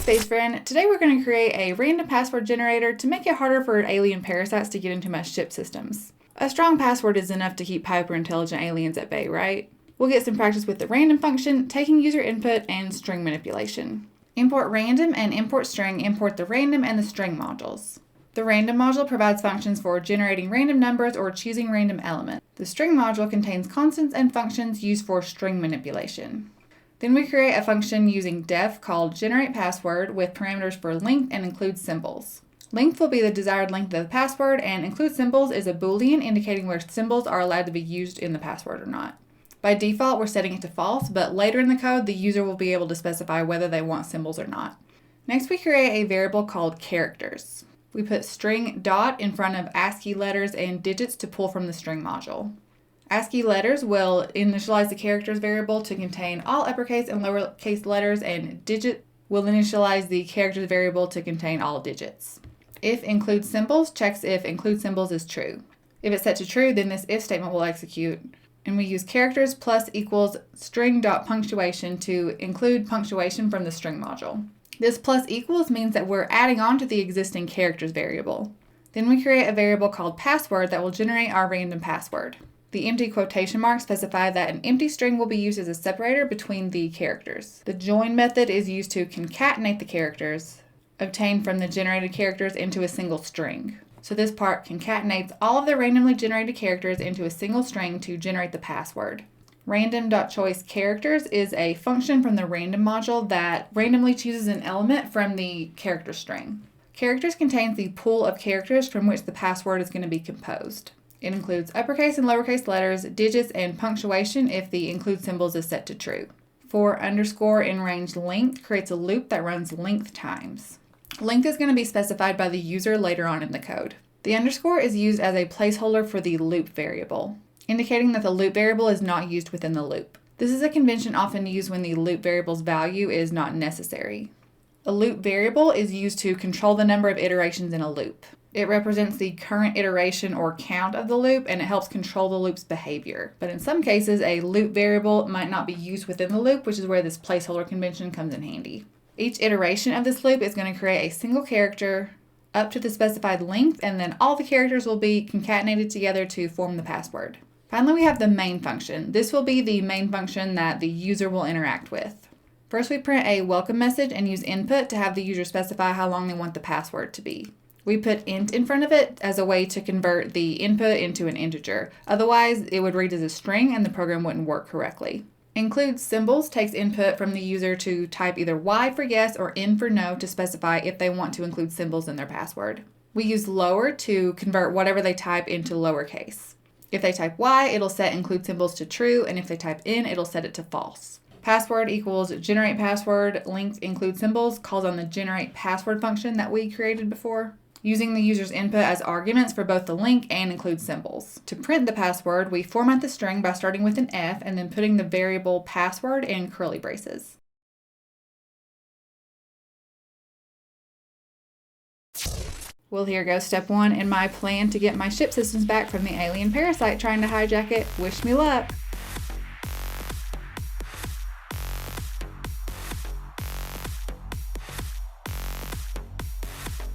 Space Friend, today we're going to create a random password generator to make it harder for alien parasites to get into my ship systems. A strong password is enough to keep hyper-intelligent aliens at bay, right? We'll get some practice with the random function, taking user input, and string manipulation. Import random and import string import the random and the string modules. The random module provides functions for generating random numbers or choosing random elements. The string module contains constants and functions used for string manipulation. Then we create a function using def called generatePassword with parameters for length and include symbols. Length will be the desired length of the password, and include symbols is a boolean indicating where symbols are allowed to be used in the password or not. By default, we're setting it to false, but later in the code, the user will be able to specify whether they want symbols or not. Next, we create a variable called characters. We put string dot in front of ASCII letters and digits to pull from the string module. ASCII letters will initialize the characters variable to contain all uppercase and lowercase letters, and digit will initialize the characters variable to contain all digits. If include symbols checks if include symbols is true. If it's set to true, then this if statement will execute. And we use characters plus equals string.punctuation to include punctuation from the string module. This plus equals means that we're adding on to the existing characters variable. Then we create a variable called password that will generate our random password. The empty quotation marks specify that an empty string will be used as a separator between the characters. The join method is used to concatenate the characters obtained from the generated characters into a single string. So this part concatenates all of the randomly generated characters into a single string to generate the password. Random.choiceCharacters is a function from the random module that randomly chooses an element from the character string. Characters contains the pool of characters from which the password is going to be composed. It includes uppercase and lowercase letters, digits, and punctuation if the include symbols is set to true. For underscore in range length creates a loop that runs length times. Length is going to be specified by the user later on in the code. The underscore is used as a placeholder for the loop variable, indicating that the loop variable is not used within the loop. This is a convention often used when the loop variable's value is not necessary. A loop variable is used to control the number of iterations in a loop. It represents the current iteration or count of the loop, and it helps control the loop's behavior. But in some cases, a loop variable might not be used within the loop, which is where this placeholder convention comes in handy. Each iteration of this loop is going to create a single character up to the specified length, and then all the characters will be concatenated together to form the password. Finally, we have the main function. This will be the main function that the user will interact with. First, we print a welcome message and use input to have the user specify how long they want the password to be. We put int in front of it as a way to convert the input into an integer. Otherwise, it would read as a string and the program wouldn't work correctly. Include symbols takes input from the user to type either Y for yes or N for no to specify if they want to include symbols in their password. We use lower to convert whatever they type into lowercase. If they type Y, it'll set include symbols to true, and if they type N, it'll set it to false. Password equals generate password, length include symbols, calls on the generate password function that we created before, using the user's input as arguments for both the length and include symbols. To print the password, we format the string by starting with an F and then putting the variable password in curly braces. Well, here goes step 1 in my plan to get my ship systems back from the alien parasite trying to hijack it. Wish me luck!